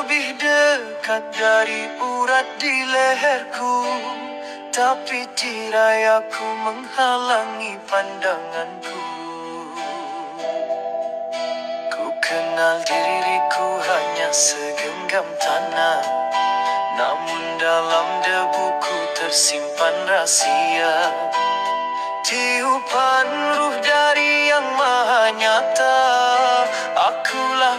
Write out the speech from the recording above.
lebih dekat dari urat di leherku, tapi tirayaku menghalangi pandanganku. Ku kenal diriku hanya segenggam tanah, namun dalam debuku tersimpan rahasia. Tiupan ruh dari yang maha nyata, akulah